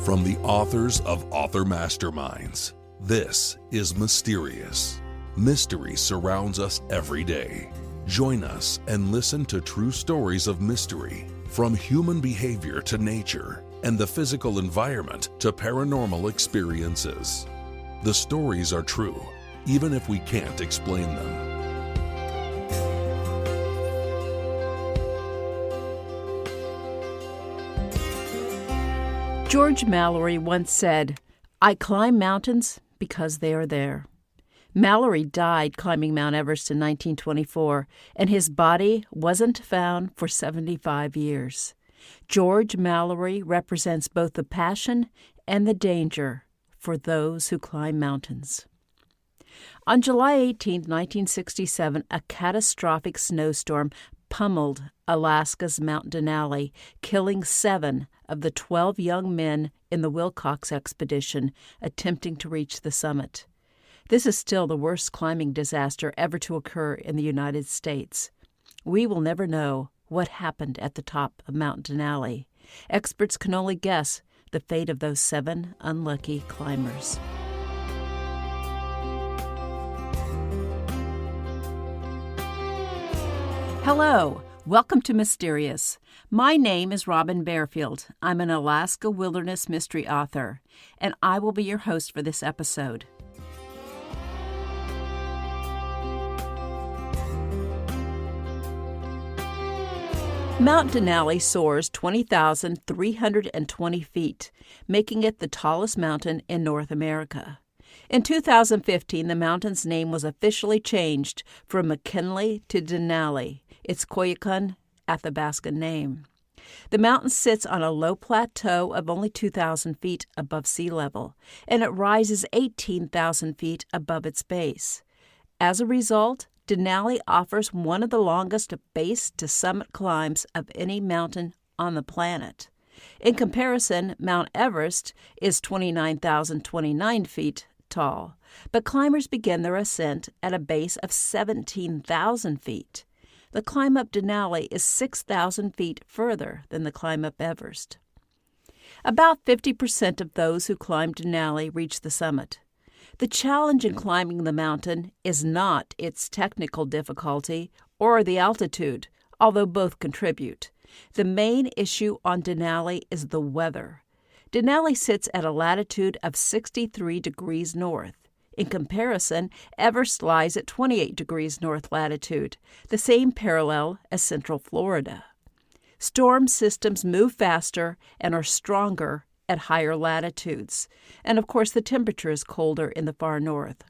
From the authors of Author Masterminds, this is Mysterious. Mystery surrounds us every day. Join us and listen to true stories of mystery, from human behavior to nature, and the physical environment to paranormal experiences. The stories are true, even if we can't explain them. George Mallory once said, "I climb mountains because they are there." Mallory died climbing Mount Everest in 1924, and his body wasn't found for 75 years. George Mallory represents both the passion and the danger for those who climb mountains. On July 18, 1967, a catastrophic snowstorm pummeled Alaska's Mount Denali, killing 7 of the 12 young men in the Wilcox Expedition attempting to reach the summit. This is still the worst climbing disaster ever to occur in the United States. We will never know what happened at the top of Mount Denali. Experts can only guess the fate of those 7 unlucky climbers. Hello, welcome to Mysterious. My name is Robin Barefield. I'm an Alaska wilderness mystery author, and I will be your host for this episode. Mount Denali soars 20,320 feet, making it the tallest mountain in North America. In 2015, the mountain's name was officially changed from McKinley to Denali, its Koyukon Athabascan name. The mountain sits on a low plateau of only 2,000 feet above sea level, and it rises 18,000 feet above its base. As a result, Denali offers one of the longest base-to-summit climbs of any mountain on the planet. In comparison, Mount Everest is 29,029 feet tall, but climbers begin their ascent at a base of 17,000 feet. The climb up Denali is 6,000 feet further than the climb up Everest. About 50% of those who climb Denali reach the summit. The challenge in climbing the mountain is not its technical difficulty or the altitude, although both contribute. The main issue on Denali is the weather. Denali sits at a latitude of 63 degrees north. In comparison, Everest lies at 28 degrees north latitude, the same parallel as Central Florida. Storm systems move faster and are stronger at higher latitudes, and of course the temperature is colder in the far north.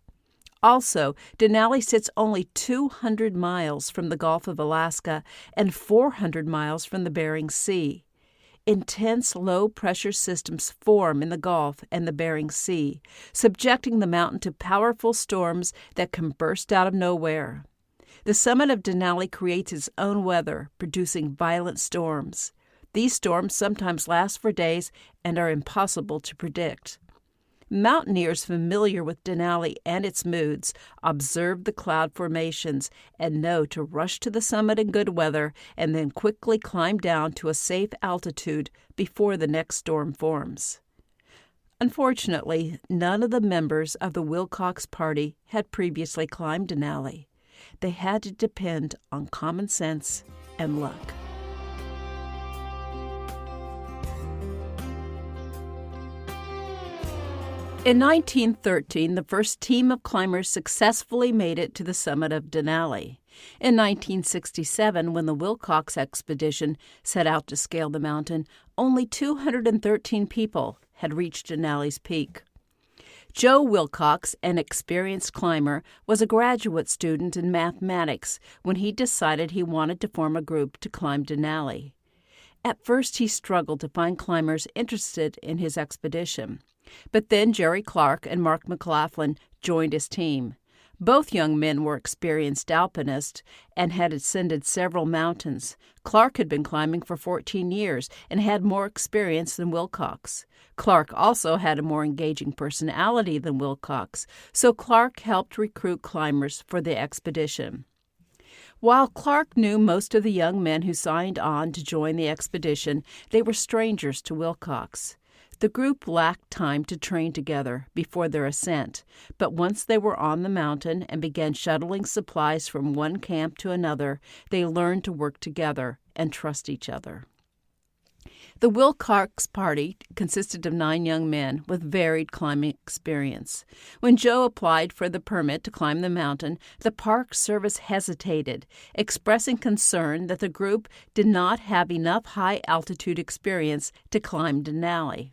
Also, Denali sits only 200 miles from the Gulf of Alaska and 400 miles from the Bering Sea. Intense low-pressure systems form in the Gulf and the Bering Sea, subjecting the mountain to powerful storms that can burst out of nowhere. The summit of Denali creates its own weather, producing violent storms. These storms sometimes last for days and are impossible to predict. Mountaineers familiar with Denali and its moods observe the cloud formations and know to rush to the summit in good weather and then quickly climb down to a safe altitude before the next storm forms. Unfortunately, none of the members of the Wilcox party had previously climbed Denali. They had to depend on common sense and luck. In 1913, the first team of climbers successfully made it to the summit of Denali. In 1967, when the Wilcox Expedition set out to scale the mountain, only 213 people had reached Denali's peak. Joe Wilcox, an experienced climber, was a graduate student in mathematics when he decided he wanted to form a group to climb Denali. At first, he struggled to find climbers interested in his expedition. But then Jerry Clark and Mark McLaughlin joined his team. Both young men were experienced alpinists and had ascended several mountains. Clark had been climbing for 14 years and had more experience than Wilcox. Clark also had a more engaging personality than Wilcox, so Clark helped recruit climbers for the expedition. While Clark knew most of the young men who signed on to join the expedition, they were strangers to Wilcox. The group lacked time to train together before their ascent, but once they were on the mountain and began shuttling supplies from one camp to another, they learned to work together and trust each other. The Wilcox party consisted of 9 young men with varied climbing experience. When Joe applied for the permit to climb the mountain, the Park Service hesitated, expressing concern that the group did not have enough high-altitude experience to climb Denali.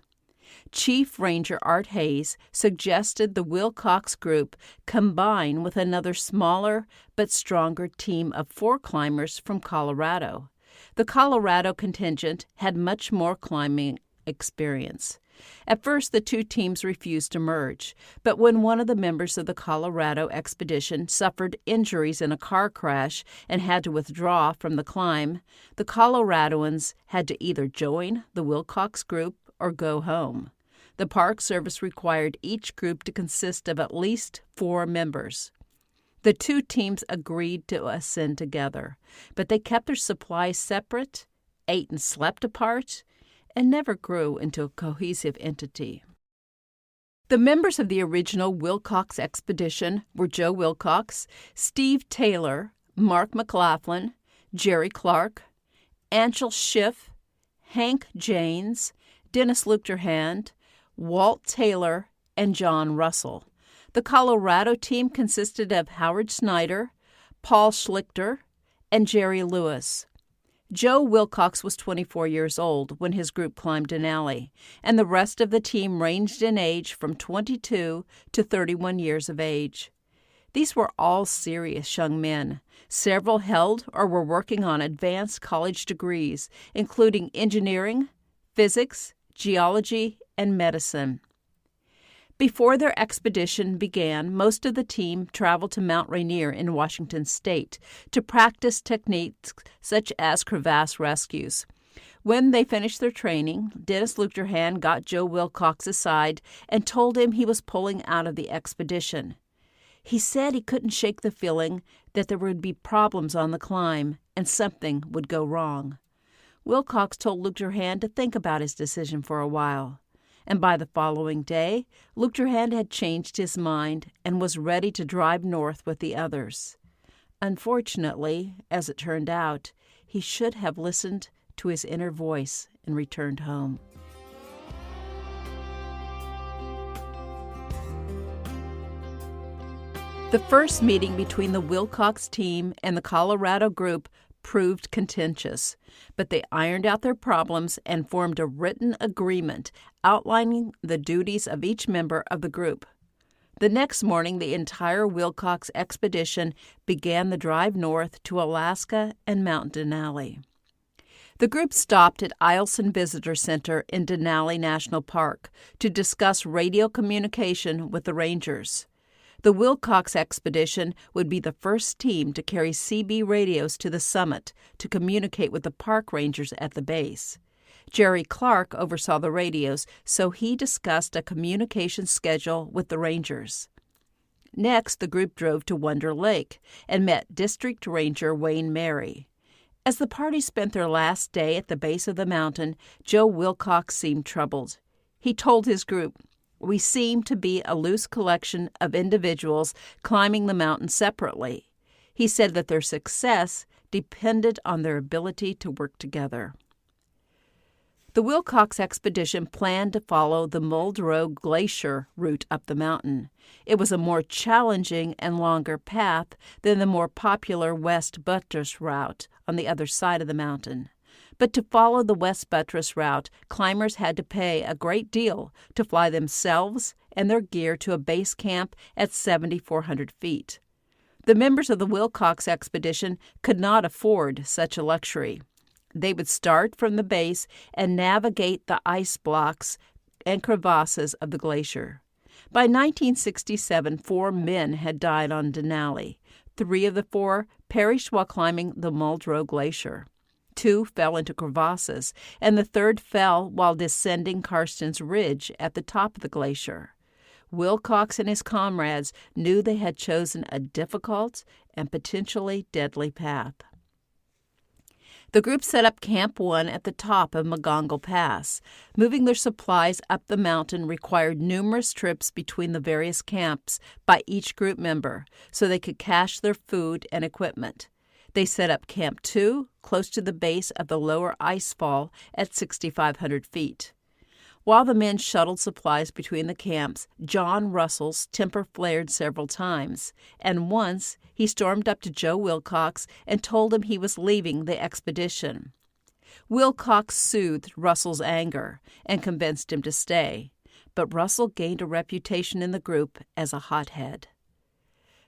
Chief Ranger Art Hayes suggested the Wilcox group combine with another smaller but stronger team of 4 climbers from Colorado. The Colorado contingent had much more climbing experience. At first, the 2 teams refused to merge, but when one of the members of the Colorado expedition suffered injuries in a car crash and had to withdraw from the climb, the Coloradoans had to either join the Wilcox group or go home. The Park Service required each group to consist of at least 4 members. The 2 teams agreed to ascend together, but they kept their supplies separate, ate and slept apart, and never grew into a cohesive entity. The members of the original Wilcox Expedition were Joe Wilcox, Steve Taylor, Mark McLaughlin, Jerry Clark, Angel Schiff, Hank Janes, Dennis Luchterhand, Walt Taylor, and John Russell. The Colorado team consisted of Howard Snyder, Paul Schlichter, and Jerry Lewis. Joe Wilcox was 24 years old when his group climbed Denali, and the rest of the team ranged in age from 22 to 31 years of age. These were all serious young men. Several held or were working on advanced college degrees, including engineering, physics, geology, and medicine. Before their expedition began, most of the team traveled to Mount Rainier in Washington state to practice techniques such as crevasse rescues. When they finished their training, Dennis Luchterhand got Joe Wilcox aside and told him he was pulling out of the expedition. He said he couldn't shake the feeling that there would be problems on the climb and something would go wrong. Wilcox told Luchterhand to think about his decision for a while. And by the following day, Luchterhand had changed his mind and was ready to drive north with the others. Unfortunately, as it turned out, he should have listened to his inner voice and returned home. The first meeting between the Wilcox team and the Colorado group proved contentious, but they ironed out their problems and formed a written agreement outlining the duties of each member of the group. The next morning, the entire Wilcox expedition began the drive north to Alaska and Mount Denali. The group stopped at Eielson Visitor Center in Denali National Park to discuss radio communication with the rangers. The Wilcox Expedition would be the first team to carry CB radios to the summit to communicate with the park rangers at the base. Jerry Clark oversaw the radios, so he discussed a communication schedule with the rangers. Next, the group drove to Wonder Lake and met District Ranger Wayne Mary. As the party spent their last day at the base of the mountain, Joe Wilcox seemed troubled. He told his group, "We seem to be a loose collection of individuals climbing the mountain separately." He said that their success depended on their ability to work together. The Wilcox Expedition planned to follow the Muldrow Glacier route up the mountain. It was a more challenging and longer path than the more popular West Buttress route on the other side of the mountain. But to follow the West Buttress route, climbers had to pay a great deal to fly themselves and their gear to a base camp at 7,400 feet. The members of the Wilcox Expedition could not afford such a luxury. They would start from the base and navigate the ice blocks and crevasses of the glacier. By 1967, 4 men had died on Denali. 3 of the 4 perished while climbing the Muldrow Glacier. 2 fell into crevasses, and the 3rd fell while descending Karstens Ridge at the top of the glacier. Wilcox and his comrades knew they had chosen a difficult and potentially deadly path. The group set up Camp 1 at the top of Magongo Pass. Moving their supplies up the mountain required numerous trips between the various camps by each group member so they could cache their food and equipment. They set up Camp 2 close to the base of the lower ice fall at 6,500 feet. While the men shuttled supplies between the camps, John Russell's temper flared several times, and once he stormed up to Joe Wilcox and told him he was leaving the expedition. Wilcox soothed Russell's anger and convinced him to stay, but Russell gained a reputation in the group as a hothead.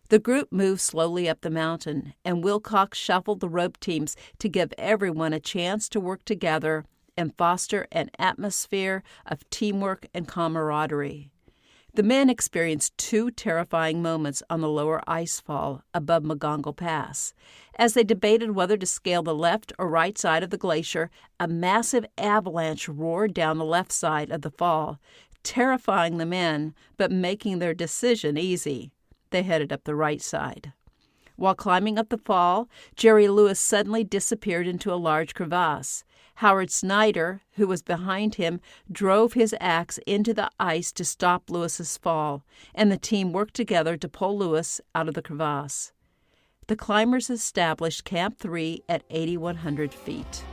The group moved slowly up the mountain, and Wilcox shuffled the rope teams to give everyone a chance to work together and foster an atmosphere of teamwork and camaraderie. The men experienced two terrifying moments on the lower ice fall above Magongo Pass. As they debated whether to scale the left or right side of the glacier, a massive avalanche roared down the left side of the fall, terrifying the men but making their decision easy. They headed up the right side. While climbing up the fall, Jerry Lewis suddenly disappeared into a large crevasse. Howard Snyder, who was behind him, drove his axe into the ice to stop Lewis's fall, and the team worked together to pull Lewis out of the crevasse. The climbers established Camp 3 at 8,100 feet.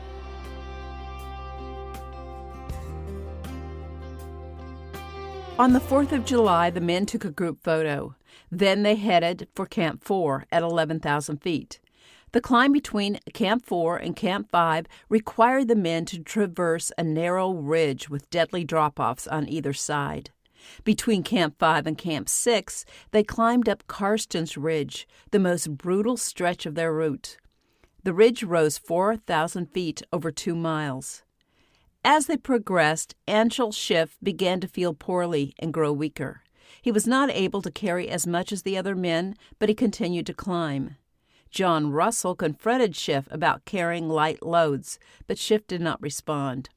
On the 4th of July, the men took a group photo. Then they headed for Camp 4 at 11,000 feet. The climb between Camp 4 and Camp 5 required the men to traverse a narrow ridge with deadly drop-offs on either side. Between Camp 5 and Camp 6, they climbed up Karsten's Ridge, the most brutal stretch of their route. The ridge rose 4,000 feet over 2 miles. As they progressed, Anshel Schiff began to feel poorly and grow weaker. He was not able to carry as much as the other men, but he continued to climb. John Russell confronted Schiff about carrying light loads, but Schiff did not respond.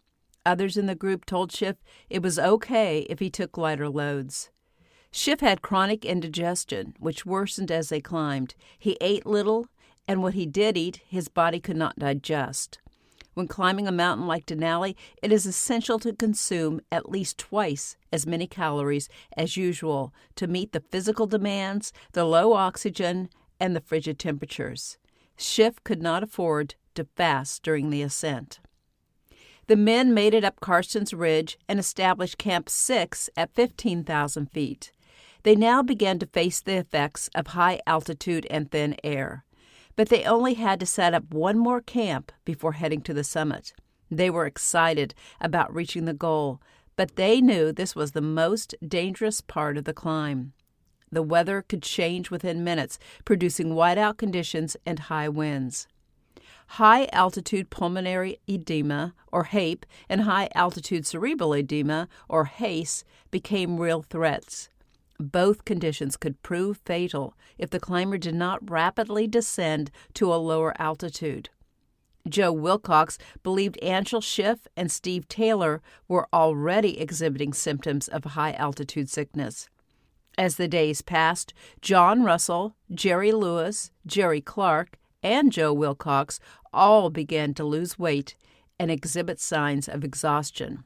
Others in the group told Schiff it was okay if he took lighter loads. Schiff had chronic indigestion, which worsened as they climbed. He ate little, and what he did eat, his body could not digest. When climbing a mountain like Denali, it is essential to consume at least twice as many calories as usual to meet the physical demands, the low oxygen, and the frigid temperatures. Schiff could not afford to fast during the ascent. The men made it up Karsten's Ridge and established Camp 6 at 15,000 feet. They now began to face the effects of high altitude and thin air. But they only had to set up one more camp before heading to the summit. They were excited about reaching the goal, but they knew this was the most dangerous part of the climb. The weather could change within minutes, producing whiteout conditions and high winds. High-altitude pulmonary edema, or HAPE, and high-altitude cerebral edema, or HACE, became real threats. Both conditions could prove fatal if the climber did not rapidly descend to a lower altitude. Joe Wilcox believed Anshel Schiff and Steve Taylor were already exhibiting symptoms of high-altitude sickness. As the days passed, John Russell, Jerry Lewis, Jerry Clark, and Joe Wilcox all began to lose weight and exhibit signs of exhaustion.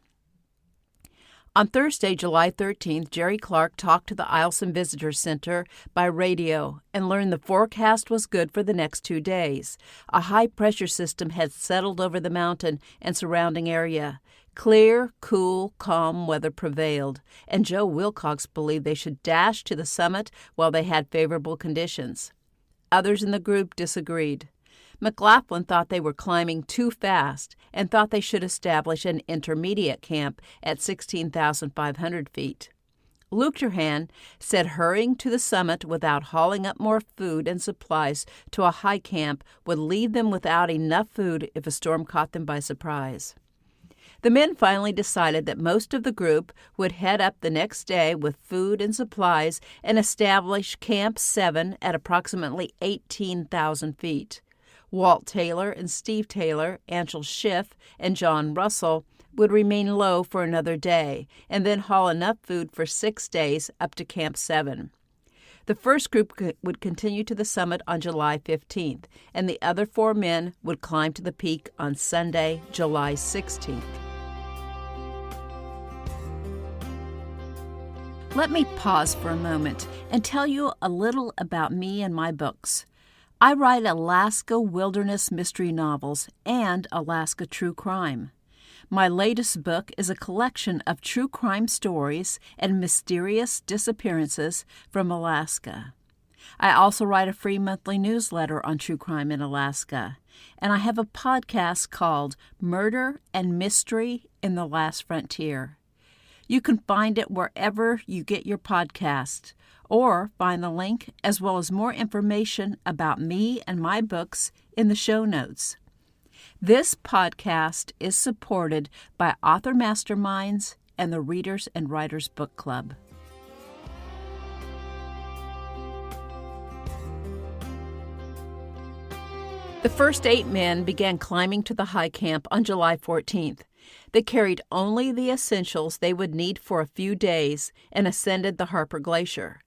On Thursday, July 13th, Jerry Clark talked to the Eielson Visitor Center by radio and learned the forecast was good for the next 2 days. A high-pressure system had settled over the mountain and surrounding area. Clear, cool, calm weather prevailed, and Joe Wilcox believed they should dash to the summit while they had favorable conditions. Others in the group disagreed. McLaughlin thought they were climbing too fast and thought they should establish an intermediate camp at 16,500 feet. Luchterhan said hurrying to the summit without hauling up more food and supplies to a high camp would leave them without enough food if a storm caught them by surprise. The men finally decided that most of the group would head up the next day with food and supplies and establish Camp 7 at approximately 18,000 feet. Walt Taylor and Steve Taylor, Anshel Schiff, and John Russell would remain low for another day and then haul enough food for 6 days up to Camp 7. The first group would continue to the summit on July 15th, and the other 4 men would climb to the peak on Sunday, July 16th. Let me pause for a moment and tell you a little about me and my books. I write Alaska wilderness mystery novels and Alaska true crime. My latest book is a collection of true crime stories and mysterious disappearances from Alaska. I also write a free monthly newsletter on true crime in Alaska, and I have a podcast called Murder and Mystery in the Last Frontier. You can find it wherever you get your podcast, or find the link as well as more information about me and my books in the show notes. This podcast is supported by Author Masterminds and the Readers and Writers Book Club. The first 8 men began climbing to the high camp on July 14th. They carried only the essentials they would need for a few days and ascended the Harper Glacier.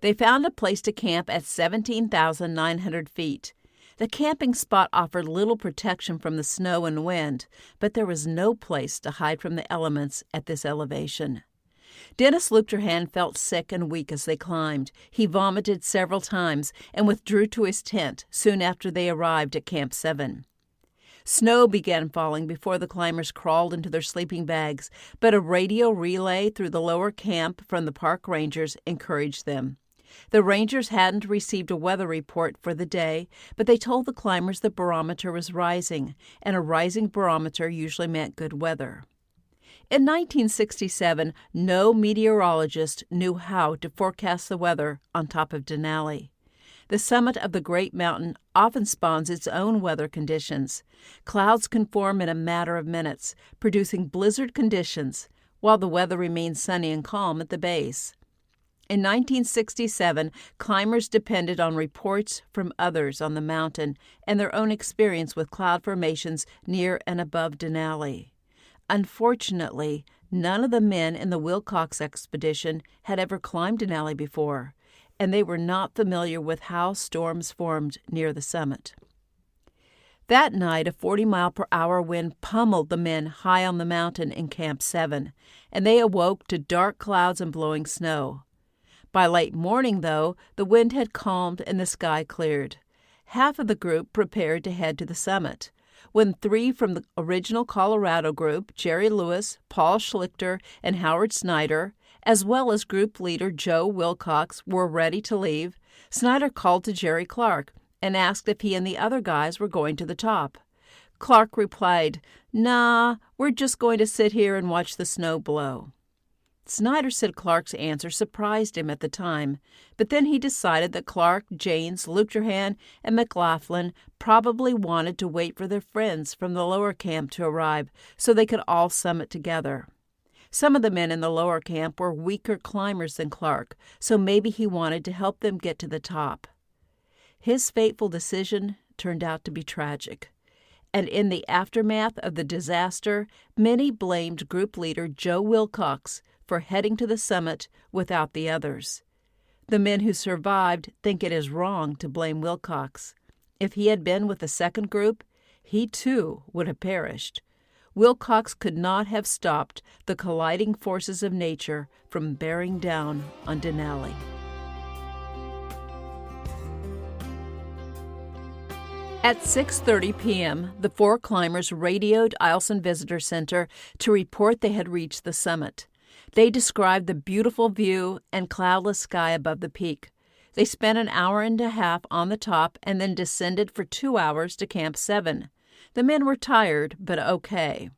They found a place to camp at 17,900 feet. The camping spot offered little protection from the snow and wind, but there was no place to hide from the elements at this elevation. Dennis Luchterhan felt sick and weak as they climbed. He vomited several times and withdrew to his tent soon after they arrived at Camp 7. Snow began falling before the climbers crawled into their sleeping bags, but a radio relay through the lower camp from the park rangers encouraged them. The rangers hadn't received a weather report for the day, but they told the climbers the barometer was rising, and a rising barometer usually meant good weather. In 1967, no meteorologist knew how to forecast the weather on top of Denali. The summit of the Great Mountain often spawns its own weather conditions. Clouds can form in a matter of minutes, producing blizzard conditions, while the weather remains sunny and calm at the base. In 1967, climbers depended on reports from others on the mountain and their own experience with cloud formations near and above Denali. Unfortunately, none of the men in the Wilcox Expedition had ever climbed Denali before, and they were not familiar with how storms formed near the summit. That night, a 40-mile-per-hour wind pummeled the men high on the mountain in Camp 7, and they awoke to dark clouds and blowing snow. By late morning, though, the wind had calmed and the sky cleared. Half of the group prepared to head to the summit. When 3 from the original Colorado group, Jerry Lewis, Paul Schlichter, and Howard Snyder, as well as group leader Joe Wilcox, were ready to leave, Snyder called to Jerry Clark and asked if he and the other guys were going to the top. Clark replied, "Nah, we're just going to sit here and watch the snow blow." Snyder said Clark's answer surprised him at the time, but then he decided that Clark, Janes, Luchterhan, and McLaughlin probably wanted to wait for their friends from the lower camp to arrive so they could all summit together. Some of the men in the lower camp were weaker climbers than Clark, so maybe he wanted to help them get to the top. His fateful decision turned out to be tragic, and in the aftermath of the disaster, many blamed group leader Joe Wilcox for heading to the summit without the others. The men who survived think it is wrong to blame Wilcox. If he had been with the second group, he too would have perished. Wilcox could not have stopped the colliding forces of nature from bearing down on Denali. At 6:30 p.m., the 4 climbers radioed Eielson Visitor Center to report they had reached the summit. They described the beautiful view and cloudless sky above the peak. They spent an hour and a half on the top and then descended for 2 hours to Camp 7. The men were tired, but okay.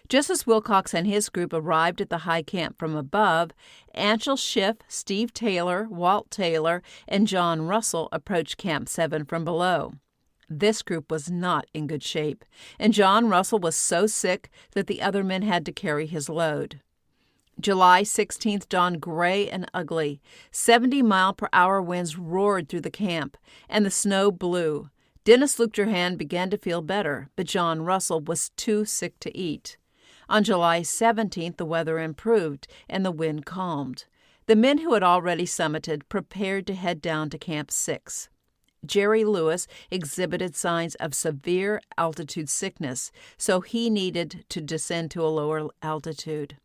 Just as Wilcox and his group arrived at the high camp from above, Anshel Schiff, Steve Taylor, Walt Taylor, and John Russell approached Camp 7 from below. This group was not in good shape, and John Russell was so sick that the other men had to carry his load. July 16th dawned gray and ugly. 70-mile-per-hour winds roared through the camp, and the snow blew. Dennis Luchterhan began to feel better, but John Russell was too sick to eat. On July 17th, the weather improved, and the wind calmed. The men who had already summited prepared to head down to Camp 6. Jerry Lewis exhibited signs of severe altitude sickness, so he needed to descend to a lower altitude.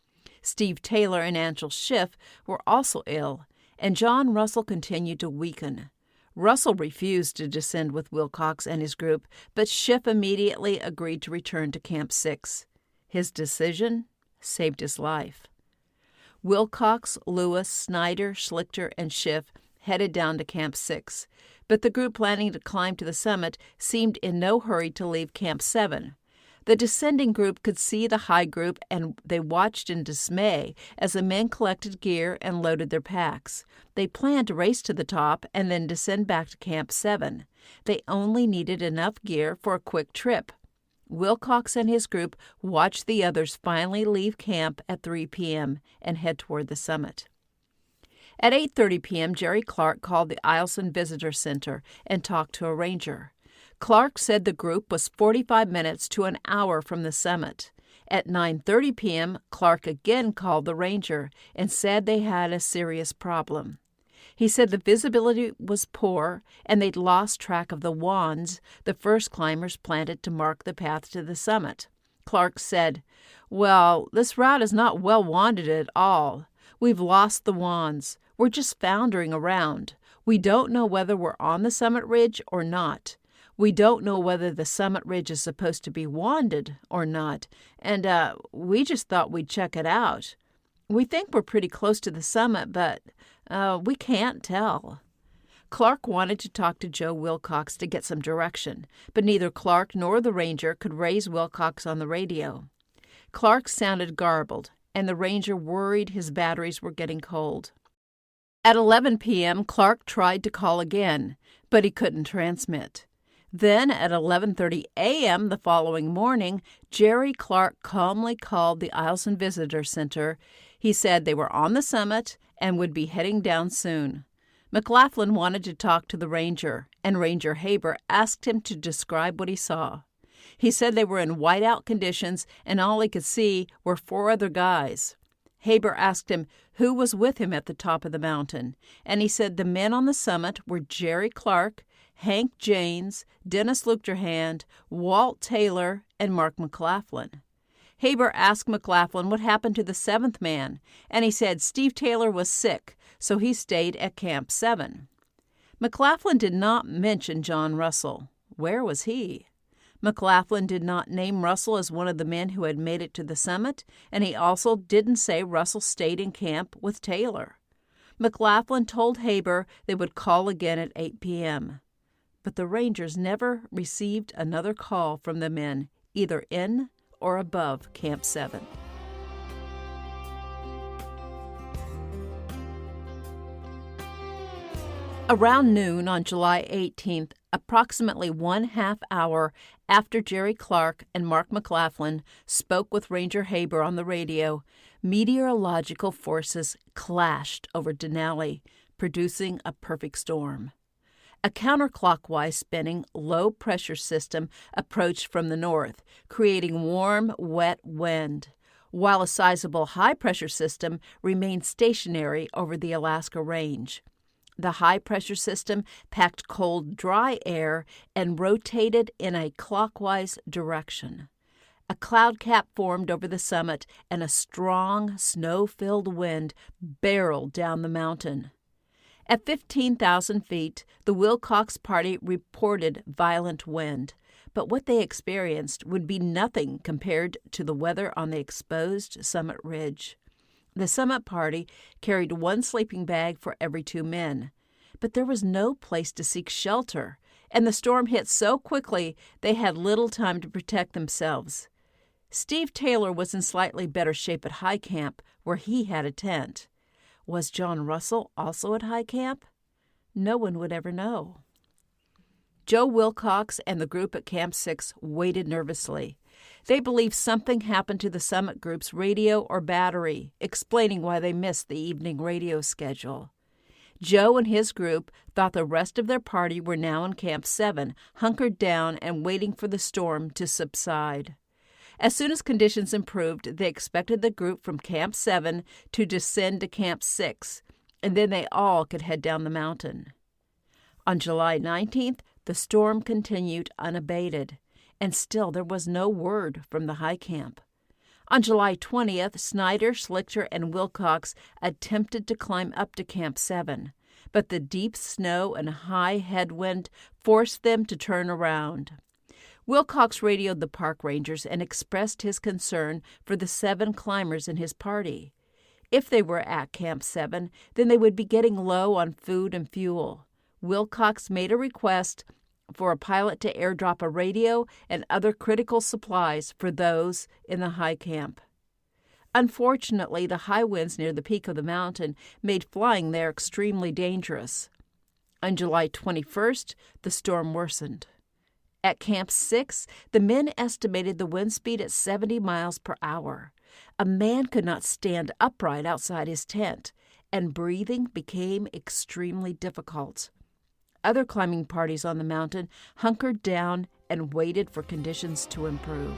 Steve Taylor and Angel Schiff were also ill, and John Russell continued to weaken. Russell refused to descend with Wilcox and his group, but Schiff immediately agreed to return to Camp 6. His decision saved his life. Wilcox, Lewis, Snyder, Schlichter, and Schiff headed down to Camp 6, but the group planning to climb to the summit seemed in no hurry to leave Camp 7. The descending group could see the high group, and they watched in dismay as the men collected gear and loaded their packs. They planned to race to the top and then descend back to Camp 7. They only needed enough gear for a quick trip. Wilcox and his group watched the others finally leave camp at 3 p.m. and head toward the summit. At 8:30 p.m., Jerry Clark called the Eielson Visitor Center and talked to a ranger. Clark said the group was 45 minutes to an hour from the summit. At 9:30 p.m., Clark again called the ranger and said they had a serious problem. He said the visibility was poor and they'd lost track of the wands the first climbers planted to mark the path to the summit. Clark said, "Well, this route is not well wanded at all. We've lost the wands. We're just floundering around. We don't know whether we're on the summit ridge or not. We don't know whether the summit ridge is supposed to be wanded or not, and we just thought we'd check it out. We think we're pretty close to the summit, but we can't tell." Clark wanted to talk to Joe Wilcox to get some direction, but neither Clark nor the ranger could raise Wilcox on the radio. Clark sounded garbled, and the ranger worried his batteries were getting cold. At 11 p.m., Clark tried to call again, but he couldn't transmit. Then, at 11:30 a.m. the following morning, Jerry Clark calmly called the Eielson Visitor Center. He said they were on the summit and would be heading down soon. McLaughlin wanted to talk to the ranger, and Ranger Haber asked him to describe what he saw. He said they were in whiteout conditions, and all he could see were 4 other guys. Haber asked him who was with him at the top of the mountain, and he said the men on the summit were Jerry Clark, Hank Janes, Dennis Luchterhand, Walt Taylor, and Mark McLaughlin. Haber asked McLaughlin what happened to the 7th man, and he said Steve Taylor was sick, so he stayed at Camp 7. McLaughlin did not mention John Russell. Where was he? McLaughlin did not name Russell as one of the men who had made it to the summit, and he also didn't say Russell stayed in camp with Taylor. McLaughlin told Haber they would call again at 8 p.m. But the Rangers never received another call from the men, either in or above Camp 7. Around noon on July 18th, approximately 1/2 hour after Jerry Clark and Mark McLaughlin spoke with Ranger Haber on the radio, meteorological forces clashed over Denali, producing a perfect storm. A counterclockwise spinning low-pressure system approached from the north, creating warm, wet wind, while a sizable high-pressure system remained stationary over the Alaska Range. The high-pressure system packed cold, dry air and rotated in a clockwise direction. A cloud cap formed over the summit, and a strong, snow-filled wind barreled down the mountain. At 15,000 feet, the Wilcox party reported violent wind, but what they experienced would be nothing compared to the weather on the exposed summit ridge. The summit party carried 1 sleeping bag for every 2 men, but there was no place to seek shelter, and the storm hit so quickly they had little time to protect themselves. Steve Taylor was in slightly better shape at High Camp, where he had a tent. Was John Russell also at High Camp? No one would ever know. Joe Wilcox and the group at Camp 6 waited nervously. They believed something happened to the summit group's radio or battery, explaining why they missed the evening radio schedule. Joe and his group thought the rest of their party were now in Camp 7, hunkered down and waiting for the storm to subside. As soon as conditions improved, they expected the group from Camp 7 to descend to Camp 6, and then they all could head down the mountain. On July 19th, the storm continued unabated, and still there was no word from the high camp. On July 20th, Snyder, Schlichter, and Wilcox attempted to climb up to Camp 7, but the deep snow and high headwind forced them to turn around. Wilcox radioed the park rangers and expressed his concern for the 7 climbers in his party. If they were at Camp 7, then they would be getting low on food and fuel. Wilcox made a request for a pilot to airdrop a radio and other critical supplies for those in the high camp. Unfortunately, the high winds near the peak of the mountain made flying there extremely dangerous. On July 21st, the storm worsened. At Camp 6, the men estimated the wind speed at 70 miles per hour. A man could not stand upright outside his tent, and breathing became extremely difficult. Other climbing parties on the mountain hunkered down and waited for conditions to improve.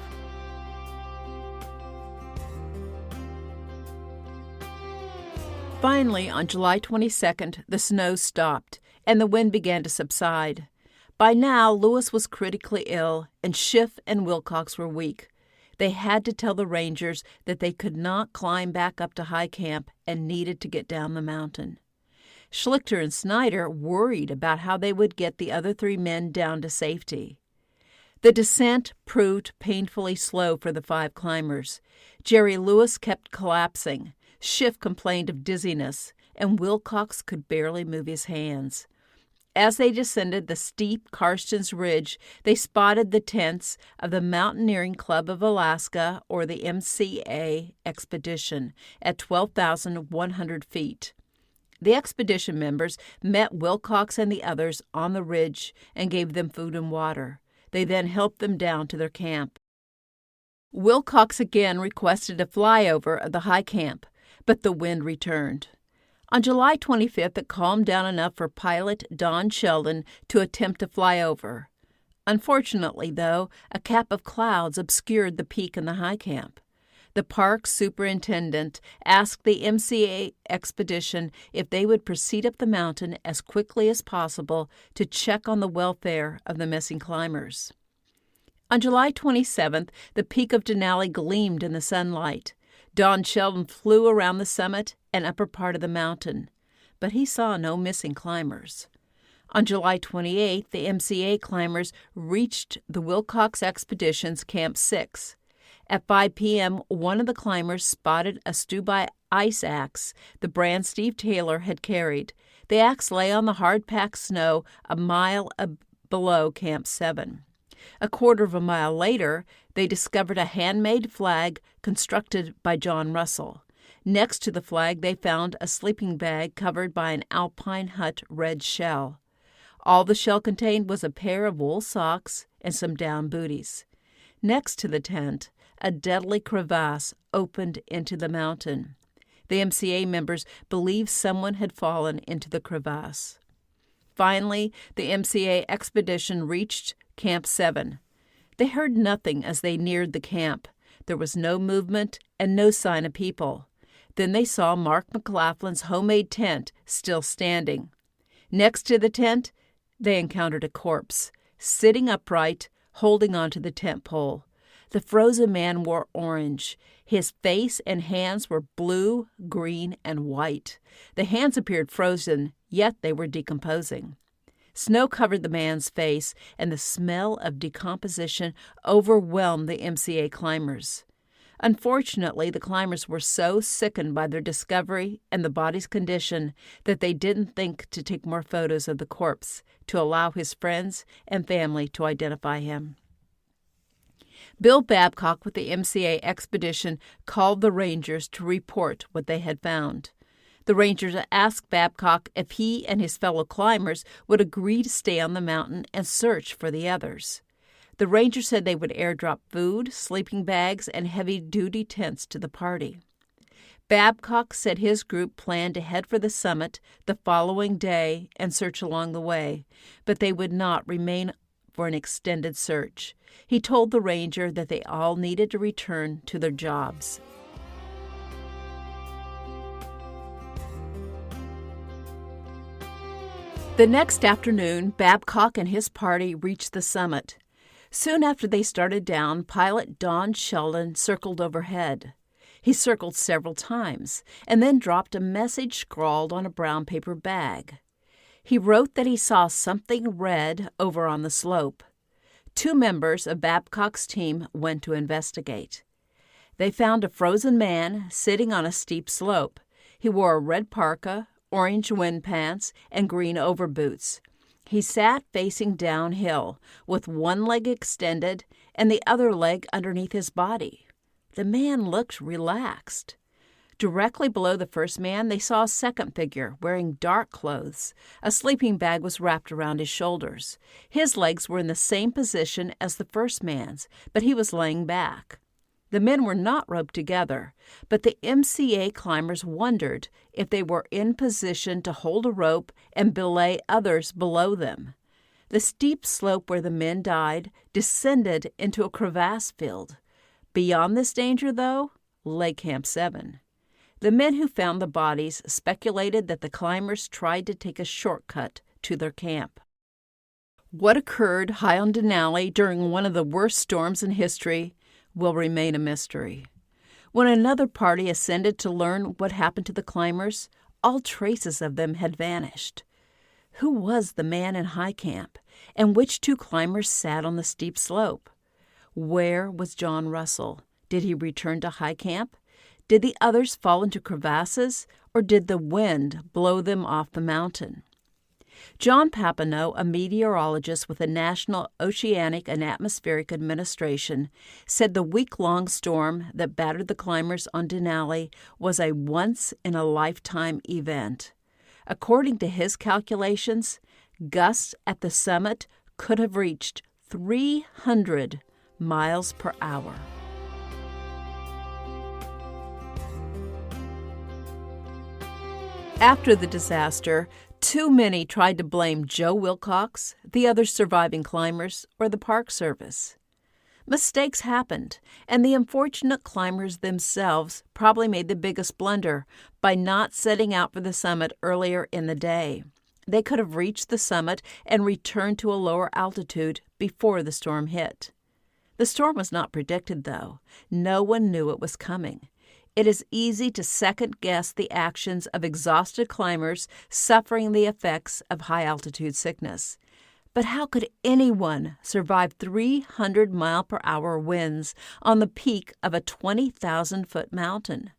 Finally, on July 22nd, the snow stopped, and the wind began to subside. By now, Lewis was critically ill, and Schiff and Wilcox were weak. They had to tell the rangers that they could not climb back up to high camp and needed to get down the mountain. Schlichter and Snyder worried about how they would get the other 3 men down to safety. The descent proved painfully slow for the 5 climbers. Jerry Lewis kept collapsing. Schiff complained of dizziness, and Wilcox could barely move his hands. As they descended the steep Karstens Ridge, they spotted the tents of the Mountaineering Club of Alaska, or the MCA Expedition, at 12,100 feet. The expedition members met Wilcox and the others on the ridge and gave them food and water. They then helped them down to their camp. Wilcox again requested a flyover of the high camp, but the wind returned. On July 25th, it calmed down enough for pilot Don Sheldon to attempt to fly over. Unfortunately, though, a cap of clouds obscured the peak and the high camp. The park superintendent asked the MCA expedition if they would proceed up the mountain as quickly as possible to check on the welfare of the missing climbers. On July 27th, the peak of Denali gleamed in the sunlight. Don Sheldon flew around the summit and upper part of the mountain, but he saw no missing climbers. On July 28th, the MCA climbers reached the Wilcox Expedition's Camp 6. At 5 p.m., one of the climbers spotted a Stubai ice axe, the brand Steve Taylor had carried. The axe lay on the hard-packed snow a mile below Camp 7. A quarter of a mile later, they discovered a handmade flag constructed by John Russell. Next to the flag, they found a sleeping bag covered by an alpine hut red shell. All the shell contained was a pair of wool socks and some down booties. Next to the tent, a deadly crevasse opened into the mountain. The MCA members believed someone had fallen into the crevasse. Finally, the MCA expedition reached Camp 7. They heard nothing as they neared the camp. There was no movement and no sign of people. Then they saw Mark McLaughlin's homemade tent still standing. Next to the tent, they encountered a corpse, sitting upright, holding onto the tent pole. The frozen man wore orange. His face and hands were blue, green, and white. The hands appeared frozen, yet they were decomposing. Snow covered the man's face, and the smell of decomposition overwhelmed the MCA climbers. Unfortunately, the climbers were so sickened by their discovery and the body's condition that they didn't think to take more photos of the corpse to allow his friends and family to identify him. Bill Babcock with the MCA expedition called the rangers to report what they had found. The rangers asked Babcock if he and his fellow climbers would agree to stay on the mountain and search for the others. The rangers said they would airdrop food, sleeping bags, and heavy-duty tents to the party. Babcock said his group planned to head for the summit the following day and search along the way, but they would not remain for an extended search. He told the ranger that they all needed to return to their jobs. The next afternoon, Babcock and his party reached the summit. Soon after they started down, pilot Don Sheldon circled overhead. He circled several times and then dropped a message scrawled on a brown paper bag. He wrote that he saw something red over on the slope. 2 members of Babcock's team went to investigate. They found a frozen man sitting on a steep slope. He wore a red parka, orange wind pants, and green overboots. He sat facing downhill, with one leg extended and the other leg underneath his body. The man looked relaxed. Directly below the first man, they saw a second figure wearing dark clothes. A sleeping bag was wrapped around his shoulders. His legs were in the same position as the first man's, but he was laying back. The men were not roped together, but the MCA climbers wondered if they were in position to hold a rope and belay others below them. The steep slope where the men died descended into a crevasse field. Beyond this danger, though, lay Camp 7. The men who found the bodies speculated that the climbers tried to take a shortcut to their camp. What occurred high on Denali during one of the worst storms in history will remain a mystery. When another party ascended to learn what happened to the climbers, all traces of them had vanished. Who was the man in high camp, and which 2 climbers sat on the steep slope? Where was John Russell? Did he return to high camp? Did the others fall into crevasses, or did the wind blow them off the mountain? John Papineau, a meteorologist with the National Oceanic and Atmospheric Administration, said the week-long storm that battered the climbers on Denali was a once-in-a-lifetime event. According to his calculations, gusts at the summit could have reached 300 miles per hour. After the disaster, too many tried to blame Joe Wilcox, the other surviving climbers, or the Park Service. Mistakes happened, and the unfortunate climbers themselves probably made the biggest blunder by not setting out for the summit earlier in the day. They could have reached the summit and returned to a lower altitude before the storm hit. The storm was not predicted, though. No one knew it was coming. It is easy to second-guess the actions of exhausted climbers suffering the effects of high-altitude sickness. But how could anyone survive 300-mile-per-hour winds on the peak of a 20,000-foot mountain?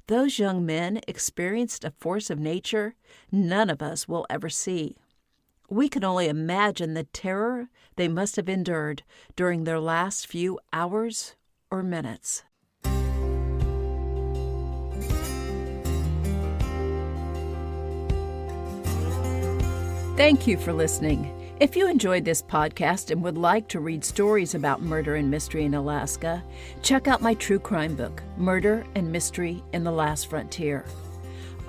Those young men experienced a force of nature none of us will ever see. We can only imagine the terror they must have endured during their last few hours or minutes. Thank you for listening. If you enjoyed this podcast and would like to read stories about murder and mystery in Alaska, check out my true crime book, Murder and Mystery in the Last Frontier.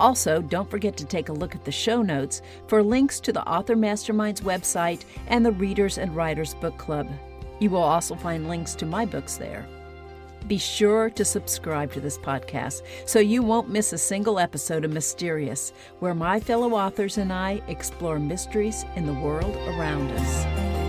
Also, don't forget to take a look at the show notes for links to the Author Mastermind's website and the Readers and Writers Book Club. You will also find links to my books there. Be sure to subscribe to this podcast so you won't miss a single episode of Mysterious, where my fellow authors and I explore mysteries in the world around us.